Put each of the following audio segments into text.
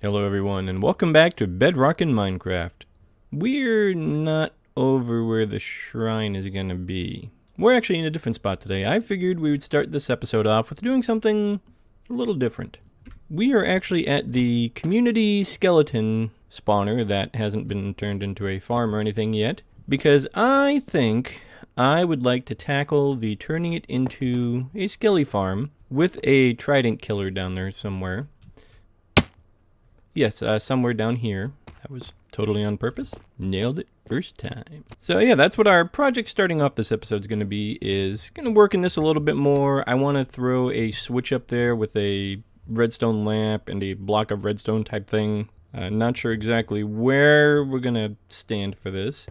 Hello everyone, and welcome back to Bedrockin Minecraft. We're not over where the shrine is gonna be. We're actually in a different spot today. I figured we would start this episode off with doing something a little different. We are actually at the community skeleton spawner that hasn't been turned into a farm or anything yet, because I think I would like to tackle the turning it into a skelly farm with a trident killer down there somewhere. Yes, somewhere down here. That was totally on purpose. Nailed it first time. So yeah, that's what our project starting off this episode is going to be, is going to work in this a little bit more. I want to throw a switch up there with a redstone lamp and a block of redstone type thing. Not sure exactly where we're going to stand for this.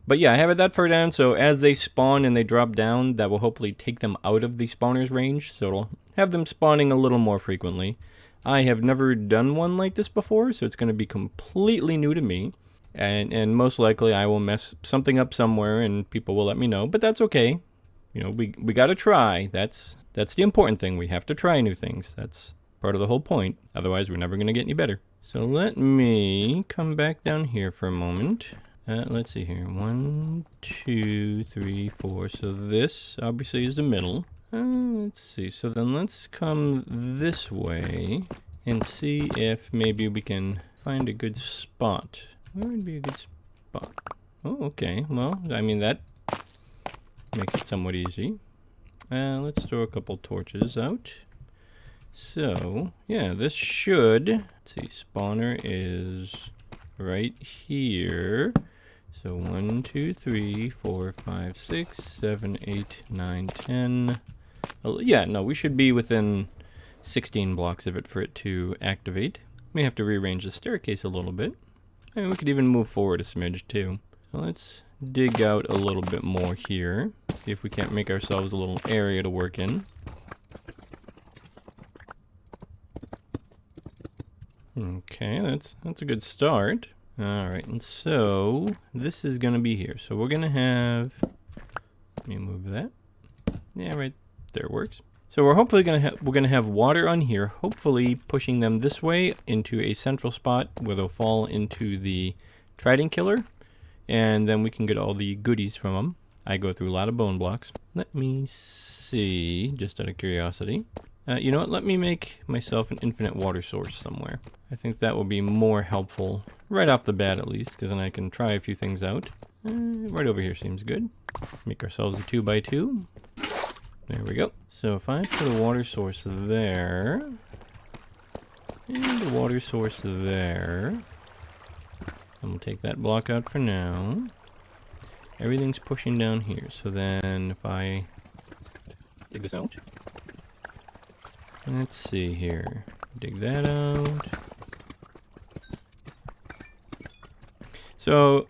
But yeah, I have it that far down, so as they spawn and they drop down, that will hopefully take them out of the spawner's range. So it'll have them spawning a little more frequently. I have never done one like this before, so it's going to be completely new to me. And most likely I will mess something up somewhere and people will let me know, but that's okay. You know, we got to try. That's the important thing. We have to try new things. That's part of the whole point. Otherwise, we're never going to get any better. So let me come back down here for a moment. Let's see here. 1, 2, 3, 4. So this obviously is the middle. Let's see. So then let's come this way and see if maybe we can find a good spot. Where would be a good spot? Oh, okay. Well, I mean, that makes it somewhat easy. Let's throw a couple torches out. So, yeah, this should... Let's see. Spawner is right here. So 1, 2, 3, 4, 5, 6, 7, 8, 9, 10... Yeah, no, we should be within 16 blocks of it for it to activate. May have to rearrange the staircase a little bit. I mean, we could even move forward a smidge too. So let's dig out a little bit more here. See if we can't make ourselves a little area to work in. Okay, that's a good start. Alright, and so this is going to be here. So we're going to have... Let me move that. Yeah, right there works. So we're hopefully going to have water on here, hopefully pushing them this way into a central spot where they'll fall into the Trident killer, and then we can get all the goodies from them. I go through a lot of bone blocks. Let me see, just out of curiosity. You know what, let me make myself an infinite water source somewhere. I think that will be more helpful, right off the bat at least, because then I can try a few things out. Right over here seems good. Make ourselves a 2x2. There we go. So if I put a water source there, and a water source there, and we'll take that block out for now. Everything's pushing down here. So then if I dig this out, let's see here, dig that out. So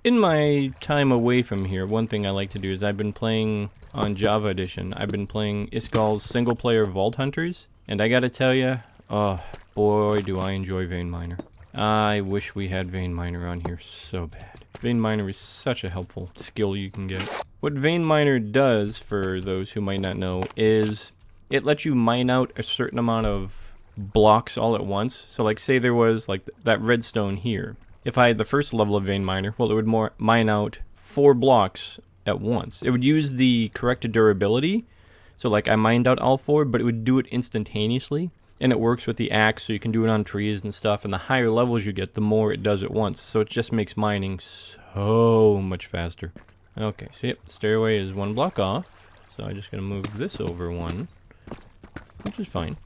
in my time away from here, one thing I like to do is I've been playing on Java Edition. I've been playing Iskal's single player Vault Hunters, and I gotta tell you, oh boy do I enjoy Vein Miner. I wish we had Vein Miner on here so bad. Vein Miner is such a helpful skill you can get. What Vein Miner does, for those who might not know, is it lets you mine out a certain amount of blocks all at once. So like say there was like that redstone here. If I had the first level of Vein Miner, well, it would mine out 4 blocks at once. It would use the corrected durability. So like I mined out all 4, but it would do it instantaneously. And it works with the axe, so you can do it on trees and stuff. And the higher levels you get, the more it does at once. So it just makes mining so much faster. Okay, so yep, the stairway is 1 block off. So I'm just going to move this over 1, which is fine.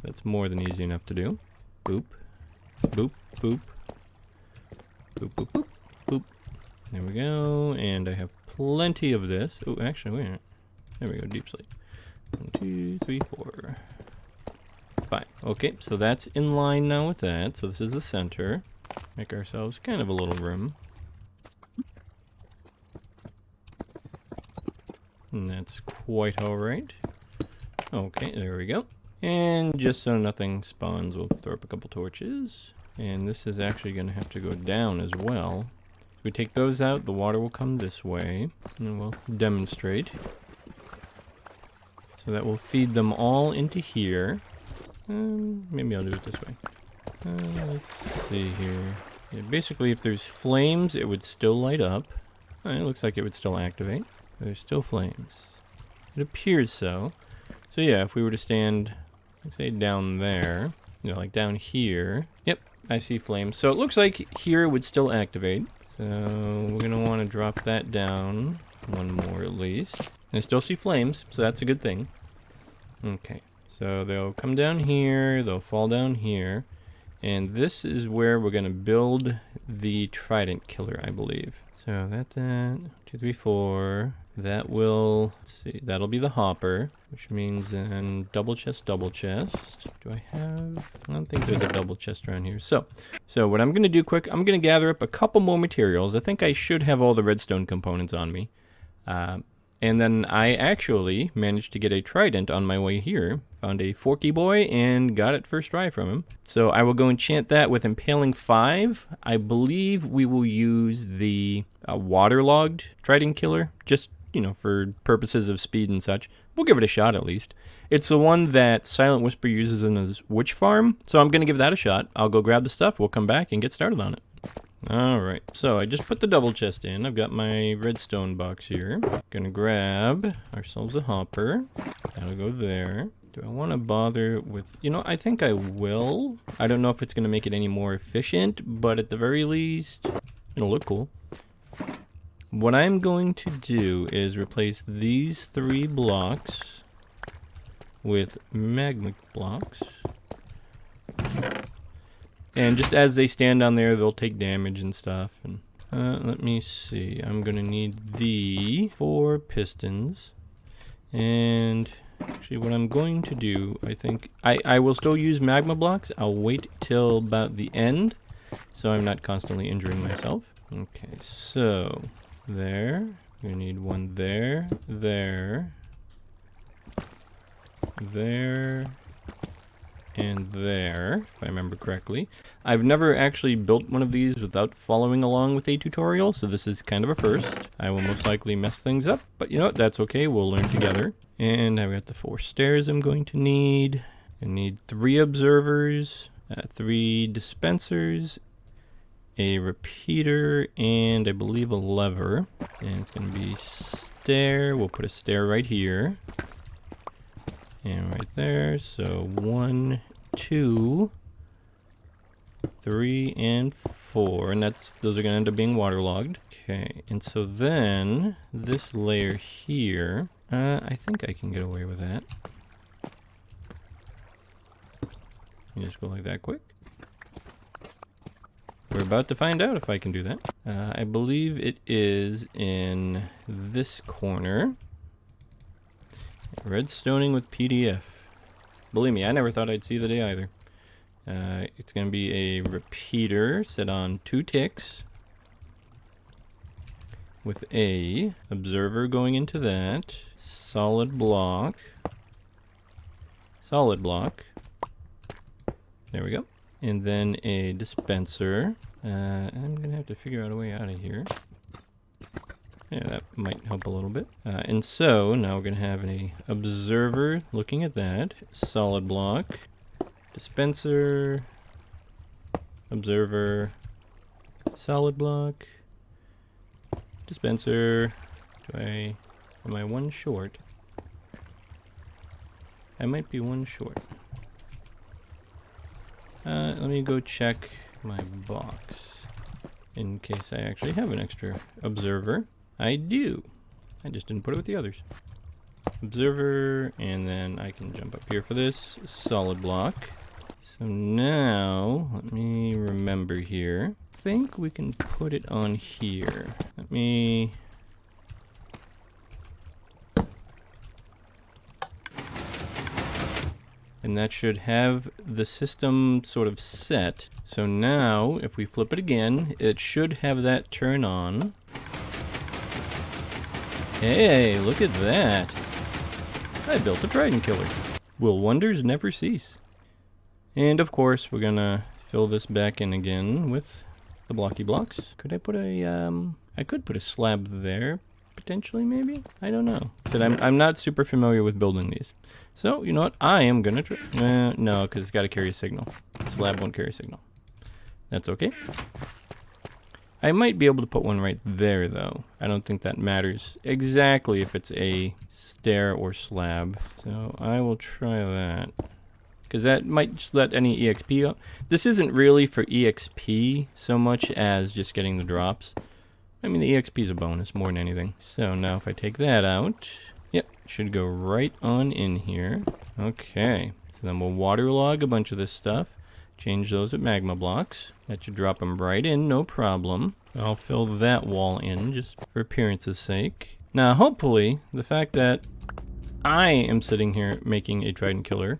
That's more than easy enough to do. Boop, boop, boop. Boop, boop, boop, boop. There we go. And I have plenty of this. Oh, actually, wait a minute. There we go, deep slate. 1, 2, 3, 4, 5. Okay, so that's in line now with that. So this is the center. Make ourselves kind of a little room. And that's quite alright. Okay, there we go. And just so nothing spawns, we'll throw up a couple torches. And this is actually going to have to go down as well. If we take those out, the water will come this way. And we'll demonstrate. So that will feed them all into here. Maybe I'll do it this way. Let's see here. Yeah, basically, if there's flames, it would still light up. It looks like it would still activate. There's still flames. It appears so. So yeah, if we were to stand, let's say down there, you know, like down here. Yep, I see flames. So it looks like here it would still activate. So we're gonna want to drop that down one more at least. I still see flames, so that's a good thing. Okay, so they'll come down here, they'll fall down here, and this is where we're gonna build the Trident killer, I believe. So that's that. 2, 3, 4. That will, let's see, that'll be the hopper, which means then double chest, double chest. Do I have, I don't think there's a double chest around here. So what I'm gonna do quick, I'm gonna gather up a couple more materials. I think I should have all the redstone components on me. And then I actually managed to get a trident on my way here. Found a Forky boy and got it first try from him. So I will go enchant that with Impaling 5. I believe we will use the waterlogged trident killer, just, you know, for purposes of speed and such. We'll give it a shot at least. It's the one that Silent Whisper uses in his witch farm, so I'm going to give that a shot. I'll go grab the stuff, we'll come back and get started on it. Alright, so I just put the double chest in. I've got my redstone box here. Gonna grab ourselves a hopper. That'll go there. Do I want to bother with... You know, I think I will. I don't know if it's going to make it any more efficient, but at the very least, it'll look cool. What I'm going to do is replace these 3 blocks with magma blocks. And just as they stand on there, they'll take damage and stuff. And let me see. I'm going to need the 4 pistons. And actually what I'm going to do, I think... I will still use magma blocks. I'll wait till about the end, so I'm not constantly injuring myself. Okay, so there. We need one there, there, there, and there, if I remember correctly. I've never actually built one of these without following along with a tutorial, so this is kind of a first. I will most likely mess things up, but you know what, that's okay, we'll learn together. And I've got the 4 stairs I'm going to need. I need 3 observers, 3 dispensers, a repeater, and I believe a lever. And it's going to be stair. We'll put a stair right here. And right there. So 1, 2, 3, and 4. And those are going to end up being waterlogged. Okay. And so then this layer here, I think I can get away with that. You just go like that quick. We're about to find out if I can do that. I believe it is in this corner. Redstoning with PDF. Believe me, I never thought I'd see the day either. It's going to be a repeater set on 2 ticks with a observer going into that. Solid block. Solid block. There we go. And then a dispenser. I'm going to have to figure out a way out of here. Yeah, that might help a little bit. And so now we're going to have an observer looking at that. Solid block. Dispenser. Observer. Solid block. Dispenser. Am I 1 short? I might be 1 short. Let me go check my box in case I actually have an extra observer. I do. I just didn't put it with the others. Observer, and then I can jump up here for this solid block. So now, let me remember here. I think we can put it on here. Let me... And that should have the system sort of set. So now, if we flip it again, it should have that turn on. Hey, look at that. I built a Trident killer. Will wonders never cease? And of course, we're gonna fill this back in again with the blocky blocks. Could I put a, I could put a slab there, potentially maybe? I don't know. So I'm not super familiar with building these. So, you know what? I am going to try. No, because it's got to carry a signal. Slab won't carry a signal. That's okay. I might be able to put one right there, though. I don't think that matters exactly if it's a stair or slab. So I will try that. Because that might just let any EXP up. This isn't really for EXP so much as just getting the drops. I mean, the EXP is a bonus more than anything. So now if I take that out, yep, should go right on in here. Okay, so then we'll waterlog a bunch of this stuff. Change those at magma blocks. That should drop them right in, no problem. I'll fill that wall in just for appearance's sake. Now, hopefully, the fact that I am sitting here making a Trident killer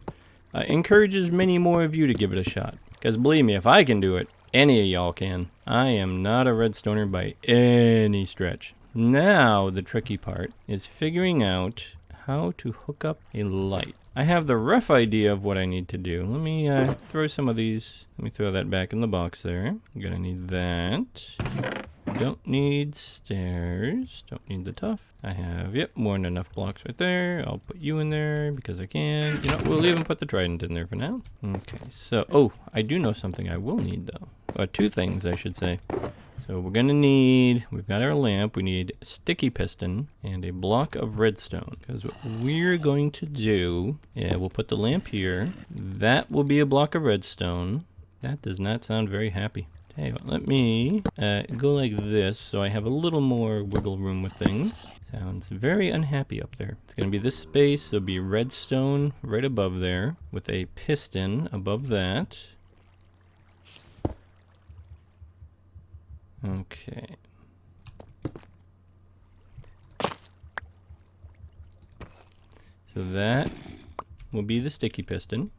encourages many more of you to give it a shot. Because believe me, if I can do it, any of y'all can. I am not a redstoner by any stretch. Now, the tricky part is figuring out how to hook up a light. I have the rough idea of what I need to do. Let me throw some of these. Let me throw that back in the box there. I'm gonna need that. Don't need stairs. Don't need the tuff. I have, yep, more than enough blocks right there. I'll put you in there because I can. You know, we'll even put the Trident in there for now. Okay, so, oh, I do know something I will need though. Two things, I should say. So we're gonna need, we've got our lamp, we need a sticky piston and a block of redstone. Because what we're going to do, yeah, we'll put the lamp here. That will be a block of redstone. That does not sound very happy. Hey, let me go like this so I have a little more wiggle room with things. Sounds very unhappy up there. It's gonna be this space, so it'll be redstone right above there with a piston above that. Okay. So that will be the sticky piston.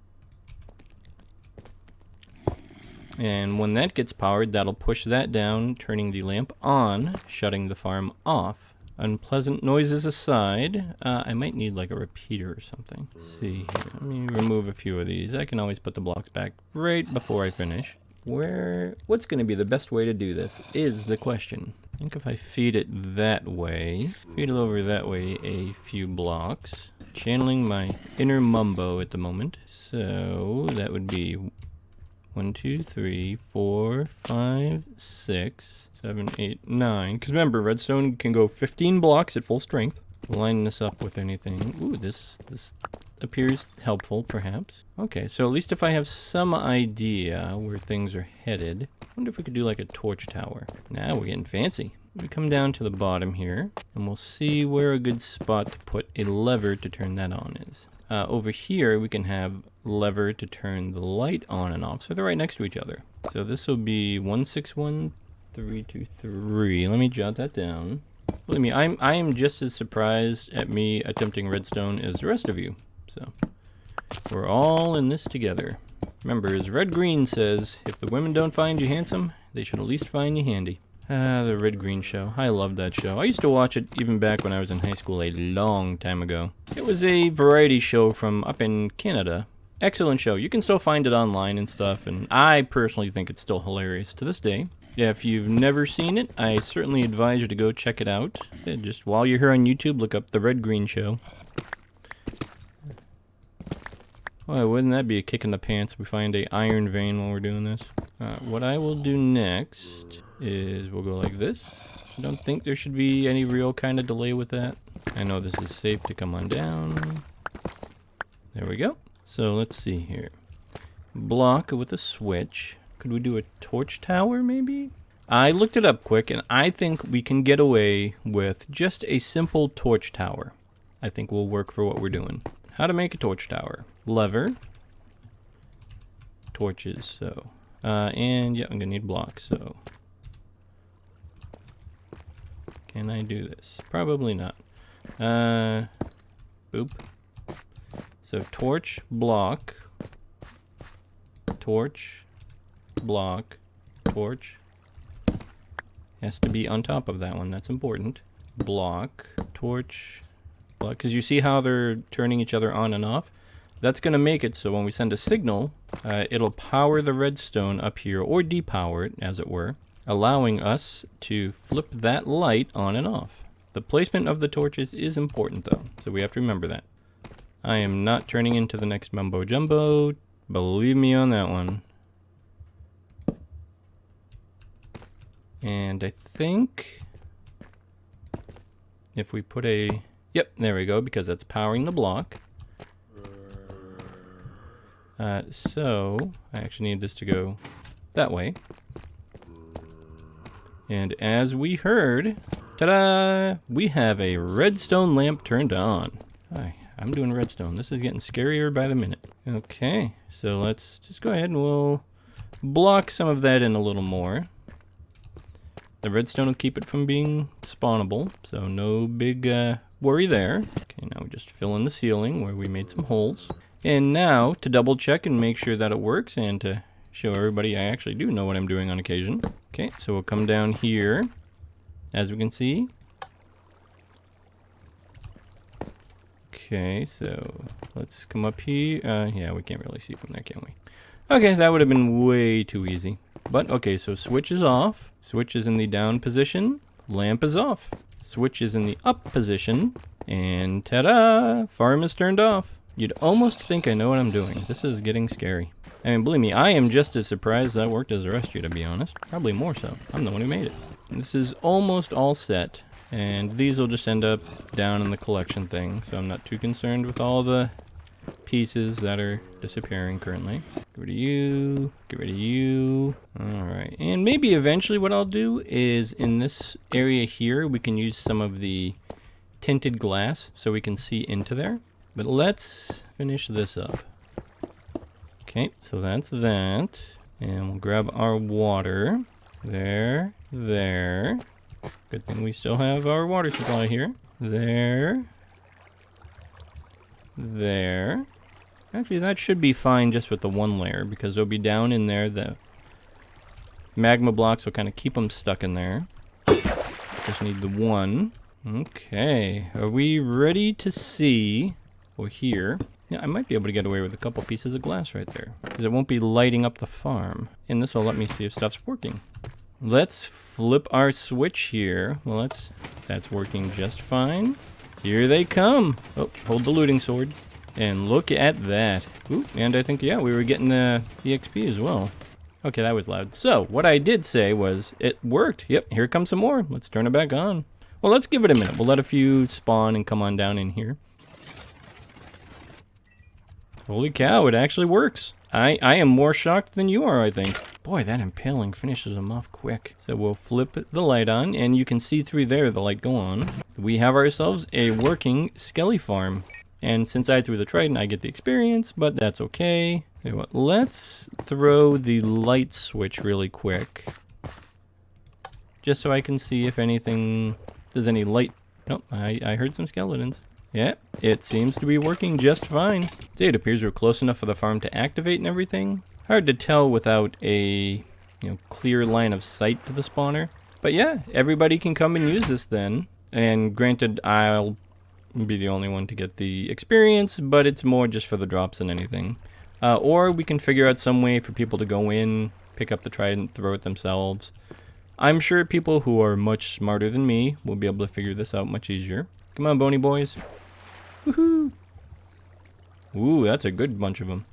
And when that gets powered, that'll push that down, turning the lamp on, shutting the farm off. Unpleasant noises aside, I might need like a repeater or something. Let's see here. Let me remove a few of these. I can always put the blocks back right before I finish. What's going to be the best way to do this is the question. I think if I feed it that way, feed it over that way a few blocks, channeling my inner mumbo at the moment. So that would be 1, 2, 3, 4, 5, 6, 7, 8, 9. Because remember, redstone can go 15 blocks at full strength. Line this up with anything. Ooh, this appears helpful, perhaps. Okay, so at least if I have some idea where things are headed, I wonder if we could do like a torch tower. Now we're getting fancy. We come down to the bottom here, and we'll see where a good spot to put a lever to turn that on is. Over here, we can have lever to turn the light on and off, so they're right next to each other. So this will be 161,323. Let me jot that down. Believe me, I am just as surprised at me attempting redstone as the rest of you. So we're all in this together. Remember, as Red Green says, if the women don't find you handsome, they should at least find you handy. The Red Green show. I loved that show. I used to watch it even back when I was in high school a long time ago. It was a variety show from up in Canada. Excellent show. You can still find it online and stuff, and I personally think it's still hilarious to this day. Yeah, if you've never seen it, I certainly advise you to go check it out. Just while you're here on YouTube, look up The Red Green Show. Well, wouldn't that be a kick in the pants if we find a iron vein while we're doing this? What I will do next is we'll go like this. I don't think there should be any real kind of delay with that. I know this is safe to come on down. There we go. So let's see here. Block with a switch. Could we do a torch tower, maybe? I looked it up quick, and I think we can get away with just a simple torch tower. I think will work for what we're doing. How to make a torch tower. Lever. Torches, so. And, yeah, I'm gonna need blocks, so. Can I do this? Probably not. Boop. So, torch, block. Torch. Block, torch, has to be on top of that one, that's important. Block, torch, block, because you see how they're turning each other on and off? That's going to make it so when we send a signal, it'll power the redstone up here, or depower it, as it were, allowing us to flip that light on and off. The placement of the torches is important, though, so we have to remember that. I am not turning into the next mumbo jumbo. Believe me on that one. And I think if we put a... Yep, there we go, because that's powering the block. So I actually need this to go that way. And as we heard, ta-da! We have a redstone lamp turned on. Hi, I'm doing redstone. This is getting scarier by the minute. Okay, so let's just go ahead and we'll block some of that in a little more. The redstone will keep it from being spawnable, so no big worry there. Okay, now we just fill in the ceiling where we made some holes. And now, to double check and make sure that it works, and to show everybody I actually do know what I'm doing on occasion. Okay, so we'll come down here, as we can see. Okay, so let's come up here. Yeah, we can't really see from there, can we? Okay, that would have been way too easy. But, okay, so switch is off. Switch is in the down position. Lamp is off. Switch is in the up position. And ta-da! Farm is turned off. You'd almost think I know what I'm doing. This is getting scary. I mean, believe me, I am just as surprised that worked as the rest of you, to be honest. Probably more so. I'm the one who made it. And this is almost all set. And these will just end up down in the collection thing. So I'm not too concerned with all the pieces that are disappearing currently. Get rid of you. Get rid of you. Alright. And maybe eventually what I'll do is in this area here, we can use some of the tinted glass so we can see into there. But let's finish this up. Okay, so that's that. And we'll grab our water. There, there. Good thing we still have our water supply here. There. There. Actually, that should be fine just with the one layer, because they'll be down in there. The magma blocks will kind of keep them stuck in there. Just need the one. Okay, are we ready to see... Or here. Yeah, I might be able to get away with a couple pieces of glass right there, because it won't be lighting up the farm. And this will let me see if stuff's working. Let's flip our switch here. Well, that's working just fine. Here they come. Oh, hold the looting sword. And look at that. Ooh, and I think, yeah, we were getting the XP as well. Okay, that was loud. So, what I did say was, it worked. Yep, here comes some more. Let's turn it back on. Well, let's give it a minute. We'll let a few spawn and come on down in here. Holy cow, it actually works. I am more shocked than you are, I think. Boy, that impaling finishes them off quick. So we'll flip the light on, and you can see through there the light go on. We have ourselves a working skelly farm. And since I threw the Trident, I get the experience, but that's okay. Okay, what, let's throw the light switch really quick. Just so I can see if anything... There's any light... Nope, I heard some skeletons. Yeah, it seems to be working just fine. See, it appears we're close enough for the farm to activate and everything. Hard to tell without a clear line of sight to the spawner. But yeah, everybody can come and use this then. And granted, I'll be the only one to get the experience, but it's more just for the drops than anything. Or we can figure out some way for people to go in, pick up the Trident, throw it themselves. I'm sure people who are much smarter than me will be able to figure this out much easier. Come on, bony boys. Woohoo! Ooh, that's a good bunch of them.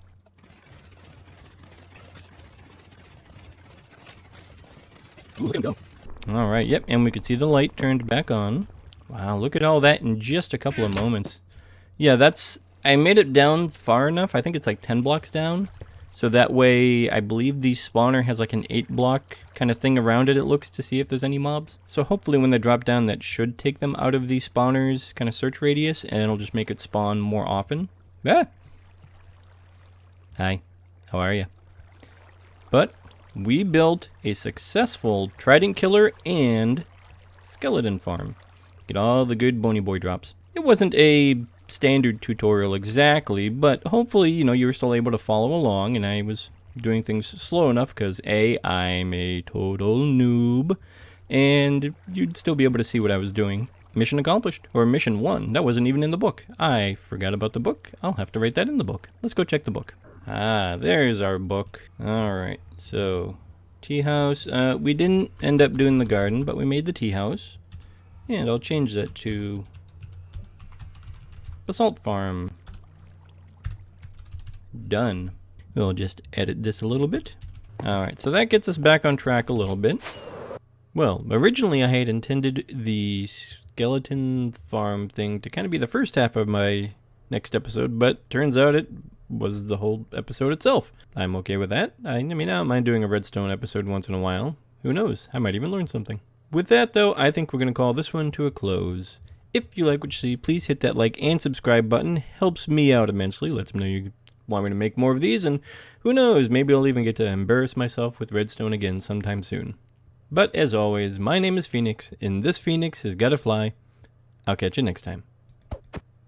Ooh, look at him go. Alright, yep, and we could see the light turned back on. Wow, look at all that in just a couple of moments. Yeah, I made it down far enough. I think it's like 10 blocks down. So that way, I believe the spawner has like an 8 block kind of thing around it, it looks, to see if there's any mobs. So hopefully when they drop down, that should take them out of the spawner's kind of search radius, and it'll just make it spawn more often. Ah! Hi, how are you? But we built a successful Trident killer and skeleton farm. Get all the good bony boy drops. It wasn't a standard tutorial exactly, but hopefully, you were still able to follow along, and I was doing things slow enough because I'm a total noob, and you'd still be able to see what I was doing. Mission accomplished, or mission 1. That wasn't even in the book. I forgot about the book. I'll have to write that in the book. Let's go check the book. Ah, there's our book. Alright, so tea house. We didn't end up doing the garden, but we made the tea house. And I'll change that to basalt farm. done. We'll just edit this a little bit. Alright, so that gets us back on track a little bit. Well, originally I had intended the skeleton farm thing to kind of be the first half of my next episode, but turns out it was the whole episode itself. I'm okay with that. I mean, I don't mind doing a redstone episode once in a while. Who knows? I might even learn something. With that, though, I think we're going to call this one to a close. If you like what you see, please hit that like and subscribe button. Helps me out immensely. Lets me know you want me to make more of these, and who knows, maybe I'll even get to embarrass myself with redstone again sometime soon. But as always, my name is Phoenix, and this Phoenix has got to fly. I'll catch you next time.